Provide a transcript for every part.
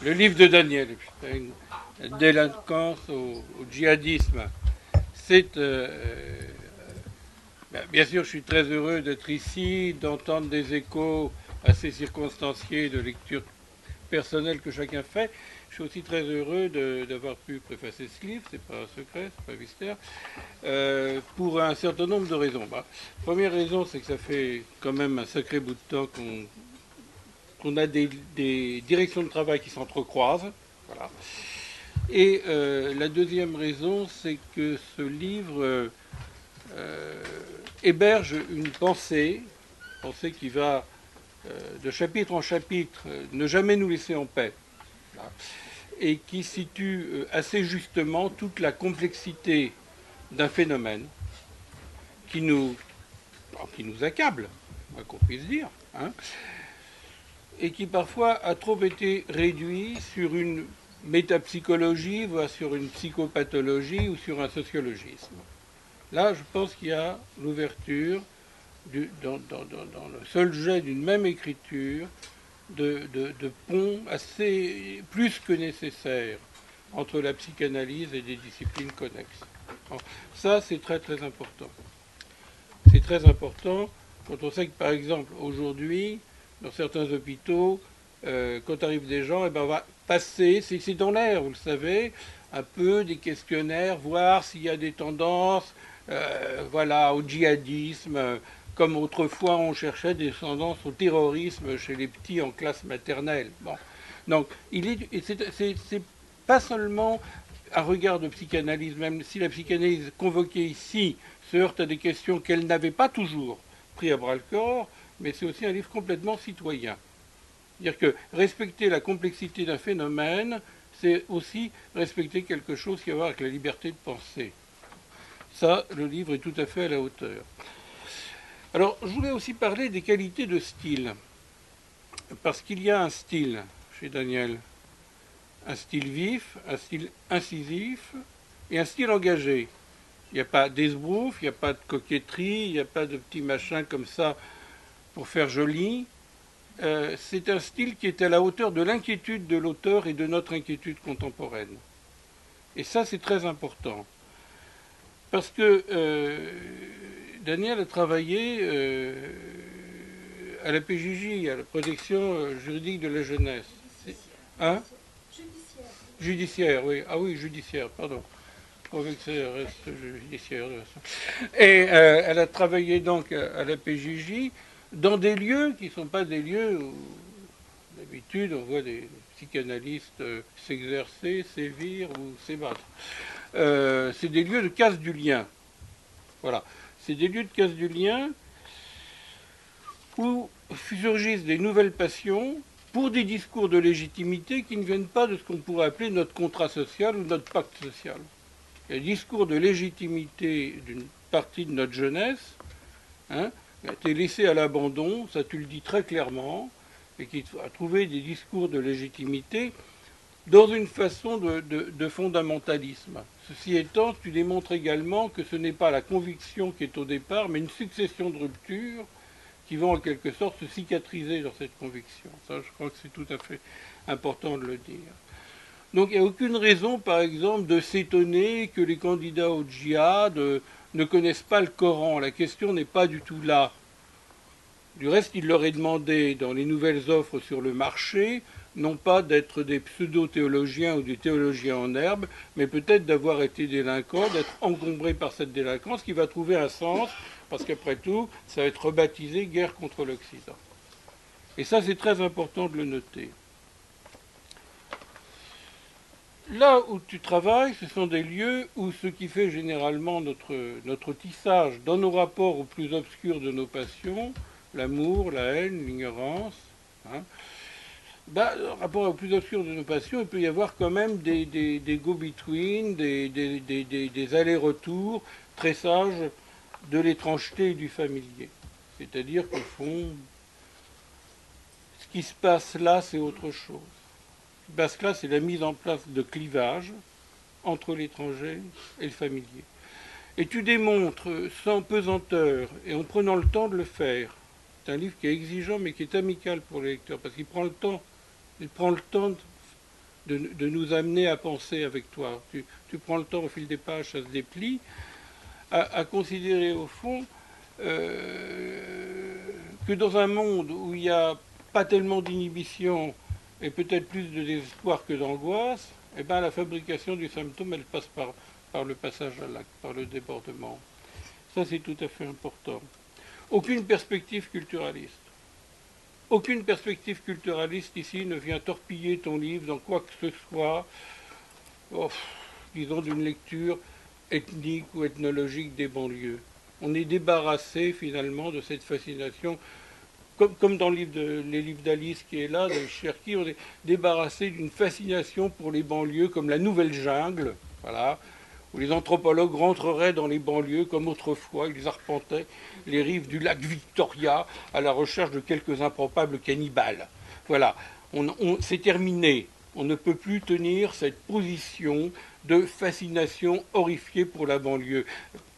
Le livre de Daniel, une délinquance au djihadisme. C'est bien sûr, je suis très heureux d'être ici, d'entendre des échos assez circonstanciés de lecture personnelle que chacun fait. Je suis aussi très heureux d'avoir pu préfacer ce livre, c'est pas un secret, c'est pas un mystère, pour un certain nombre de raisons. Première raison, c'est que ça fait quand même un sacré bout de temps qu'on a des directions de travail qui s'entrecroisent. Voilà. Et la deuxième raison, c'est que ce livre héberge une pensée qui va de chapitre en chapitre, ne jamais nous laisser en paix, là, et qui situe assez justement toute la complexité d'un phénomène qui nous, qui nous accable, qu'on puisse dire, hein, et qui parfois a trop été réduit sur une métapsychologie, voire sur une psychopathologie ou sur un sociologisme. Là, je pense qu'il y a l'ouverture, dans le seul jet d'une même écriture, de ponts assez plus que nécessaires entre la psychanalyse et des disciplines connexes. Alors, ça, c'est très très important. C'est très important quand on sait que, par exemple, aujourd'hui, dans certains hôpitaux, quand arrivent des gens, on va passer, c'est dans l'air, vous le savez, un peu des questionnaires, voir s'il y a des tendances, voilà, au djihadisme, comme autrefois on cherchait des tendances au terrorisme chez les petits en classe maternelle. Bon. Donc, c'est pas seulement un regard de psychanalyse, même si la psychanalyse convoquée ici se heurte à des questions qu'elle n'avait pas toujours pris à bras le corps, mais c'est aussi un livre complètement citoyen. C'est-à-dire que respecter la complexité d'un phénomène, c'est aussi respecter quelque chose qui a à voir avec la liberté de penser. Ça, le livre est tout à fait à la hauteur. Alors, je voulais aussi parler des qualités de style, parce qu'il y a un style chez Daniel, un style vif, un style incisif et un style engagé. Il n'y a pas d'esbrouf, il n'y a pas de coquetterie, il n'y a pas de petits machins comme ça pour faire joli. C'est un style qui est à la hauteur de l'inquiétude de l'auteur et de notre inquiétude contemporaine. Et ça, c'est très important. Parce que Daniel a travaillé à la PJJ, à la protection juridique de la jeunesse. Hein? Judiciaire, oui. Ah oui, judiciaire, pardon. Je trouvais que ça reste judiciaire. Et elle a travaillé donc à la PJJ dans des lieux qui ne sont pas des lieux où d'habitude on voit des psychanalystes s'exercer, sévir ou s'ébattre. C'est des lieux de casse du lien. Voilà. C'est des lieux de casse du lien où surgissent des nouvelles passions pour des discours de légitimité qui ne viennent pas de ce qu'on pourrait appeler notre contrat social ou notre pacte social. Il y a des discours de légitimité d'une partie de notre jeunesse, hein, qui a été laissée à l'abandon, ça tu le dis très clairement, et qui a trouvé des discours de légitimité dans une façon de fondamentalisme. Ceci étant, tu démontres également que ce n'est pas la conviction qui est au départ, mais une succession de ruptures qui vont en quelque sorte se cicatriser dans cette conviction. Ça, je crois que c'est tout à fait important de le dire. Donc il n'y a aucune raison, par exemple, de s'étonner que les candidats au djihad ne connaissent pas le Coran. La question n'est pas du tout là. Du reste, il leur est demandé, dans les nouvelles offres sur le marché, non pas d'être des pseudo-théologiens ou des théologiens en herbe, mais peut-être d'avoir été délinquants, d'être encombrés par cette délinquance qui va trouver un sens, parce qu'après tout, ça va être rebaptisé guerre contre l'Occident. Et ça, c'est très important de le noter. Là où tu travailles, ce sont des lieux où ce qui fait généralement notre tissage dans nos rapports aux plus obscurs de nos passions, l'amour, la haine, l'ignorance, hein, rapport aux plus obscurs de nos passions, il peut y avoir quand même des go-between, des allers-retours très sages de l'étrangeté et du familier. C'est-à-dire qu'au fond, ce qui se passe là, c'est autre chose. Ce qui se passe là, c'est la mise en place de clivages entre l'étranger et le familier. Et tu démontres sans pesanteur et en prenant le temps de le faire. C'est un livre qui est exigeant mais qui est amical pour les lecteurs parce qu'il prend le temps Il prend le temps de nous amener à penser avec toi. Tu prends le temps au fil des pages, ça se déplie, à considérer au fond que dans un monde où il n'y a pas tellement d'inhibition et peut-être plus de désespoir que d'angoisse, eh ben, la fabrication du symptôme, elle passe par le passage à l'acte, par le débordement. Ça, c'est tout à fait important. Aucune perspective culturaliste. Aucune perspective culturaliste ici ne vient torpiller ton livre dans quoi que ce soit, disons, d'une lecture ethnique ou ethnologique des banlieues. On est débarrassé finalement de cette fascination, comme dans les livres d'Alice qui est là, de Cherki, on est débarrassé d'une fascination pour les banlieues comme la nouvelle jungle, voilà, où les anthropologues rentreraient dans les banlieues comme autrefois, ils arpentaient les rives du lac Victoria à la recherche de quelques improbables cannibales. Voilà, c'est terminé. On ne peut plus tenir cette position de fascination horrifiée pour la banlieue.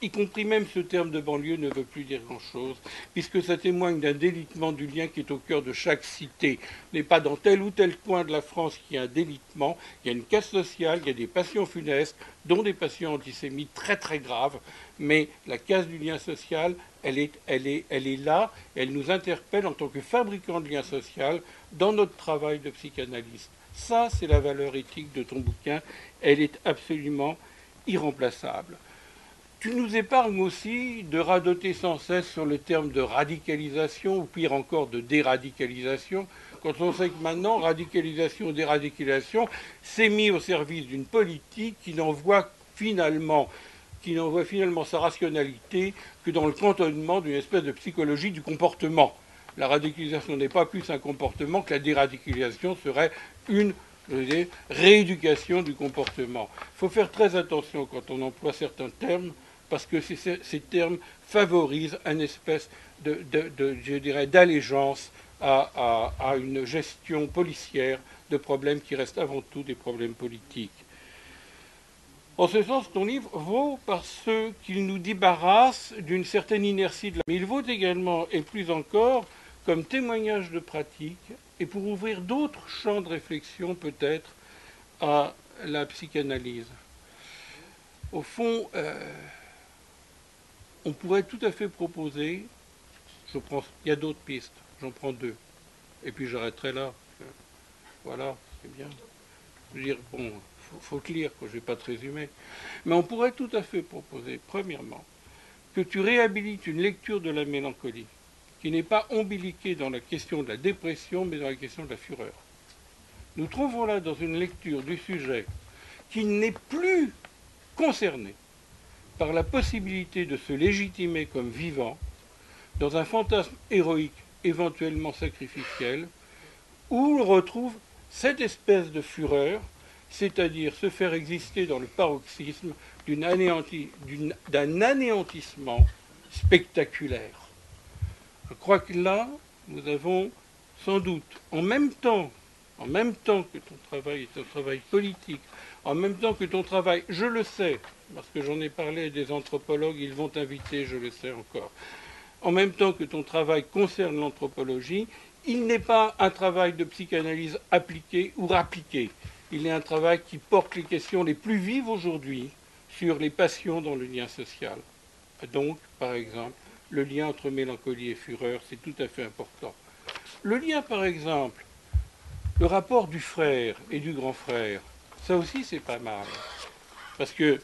Y compris même ce terme de banlieue ne veut plus dire grand-chose, puisque ça témoigne d'un délitement du lien qui est au cœur de chaque cité. Il n'est pas dans tel ou tel coin de la France qu'il y a un délitement, il y a une casse sociale, il y a des passions funestes, dont des passions antisémites très très graves, mais la casse du lien social, elle est là, elle nous interpelle en tant que fabricants de liens sociaux dans notre travail de psychanalyste. Ça, c'est la valeur éthique de ton bouquin. Elle est absolument irremplaçable. Tu nous épargnes aussi de radoter sans cesse sur le terme de radicalisation, ou pire encore de déradicalisation, quand on sait que maintenant, radicalisation ou déradicalisation, c'est mis au service d'une politique qui n'envoie finalement sa rationalité que dans le cantonnement d'une espèce de psychologie du comportement. La radicalisation n'est pas plus un comportement que la déradicalisation serait une rééducation du comportement. Il faut faire très attention quand on emploie certains termes, parce que ces termes favorisent une espèce d'allégeance à une gestion policière de problèmes qui restent avant tout des problèmes politiques. En ce sens, ton livre vaut parce qu'il nous débarrasse d'une certaine inertie de la... Mais il vaut également, et plus encore, comme témoignage de pratique, et pour ouvrir d'autres champs de réflexion peut-être à la psychanalyse. Au fond, on pourrait tout à fait proposer, il y a d'autres pistes, j'en prends deux, et puis j'arrêterai là. Voilà, c'est bien. Je veux dire, bon, faut te lire, quoi, je ne vais pas te résumer. Mais on pourrait tout à fait proposer, premièrement, que tu réhabilites une lecture de la mélancolie, qui n'est pas ombiliquée dans la question de la dépression, mais dans la question de la fureur. Nous trouvons là dans une lecture du sujet qui n'est plus concerné par la possibilité de se légitimer comme vivant, dans un fantasme héroïque, éventuellement sacrificiel, où on retrouve cette espèce de fureur, c'est-à-dire se faire exister dans le paroxysme d'un anéantissement spectaculaire. Je crois que là, nous avons sans doute, en même temps que ton travail est un travail politique, en même temps que ton travail, je le sais, parce que j'en ai parlé à des anthropologues, ils vont t'inviter, je le sais encore, en même temps que ton travail concerne l'anthropologie, il n'est pas un travail de psychanalyse appliqué ou rappliqué. Il est un travail qui porte les questions les plus vives aujourd'hui sur les passions dans le lien social. Donc, par exemple, le lien entre mélancolie et fureur, c'est tout à fait important. Le lien, par exemple, le rapport du frère et du grand frère, ça aussi c'est pas mal. Parce que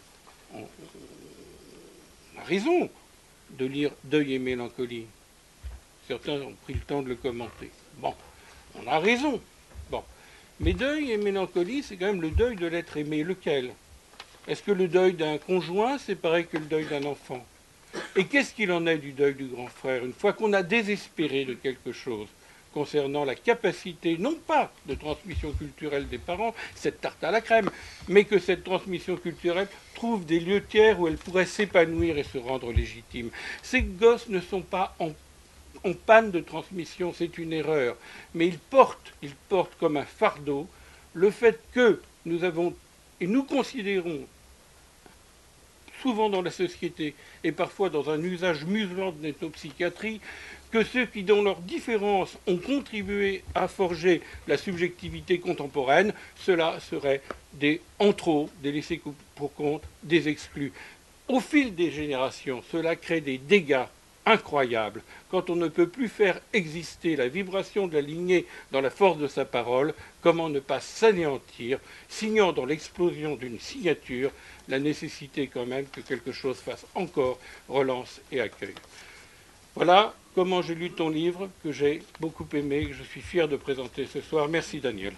on a raison de lire Deuil et mélancolie. Certains ont pris le temps de le commenter. Bon, on a raison. Bon. Mais deuil et mélancolie, c'est quand même le deuil de l'être aimé. Lequel? Est-ce que le deuil d'un conjoint, c'est pareil que le deuil d'un enfant? Et qu'est-ce qu'il en est du deuil du grand frère? Une fois qu'on a désespéré de quelque chose concernant la capacité, non pas de transmission culturelle des parents, cette tarte à la crème, mais que cette transmission culturelle trouve des lieux tiers où elle pourrait s'épanouir et se rendre légitime. Ces gosses ne sont pas en panne de transmission, c'est une erreur, mais ils portent comme un fardeau le fait que nous avons, et nous considérons souvent dans la société, et parfois dans un usage muselant de l'éthopsychiatrie, que ceux qui, dans leurs différences, ont contribué à forger la subjectivité contemporaine, cela serait en trop, des laissés pour compte, des exclus. Au fil des générations, cela crée des dégâts incroyables. Quand on ne peut plus faire exister la vibration de la lignée dans la force de sa parole, comment ne pas s'anéantir, signant dans l'explosion d'une signature la nécessité quand même que quelque chose fasse encore relance et accueil. Voilà comment j'ai lu ton livre, que j'ai beaucoup aimé, que je suis fier de présenter ce soir. Merci Daniel.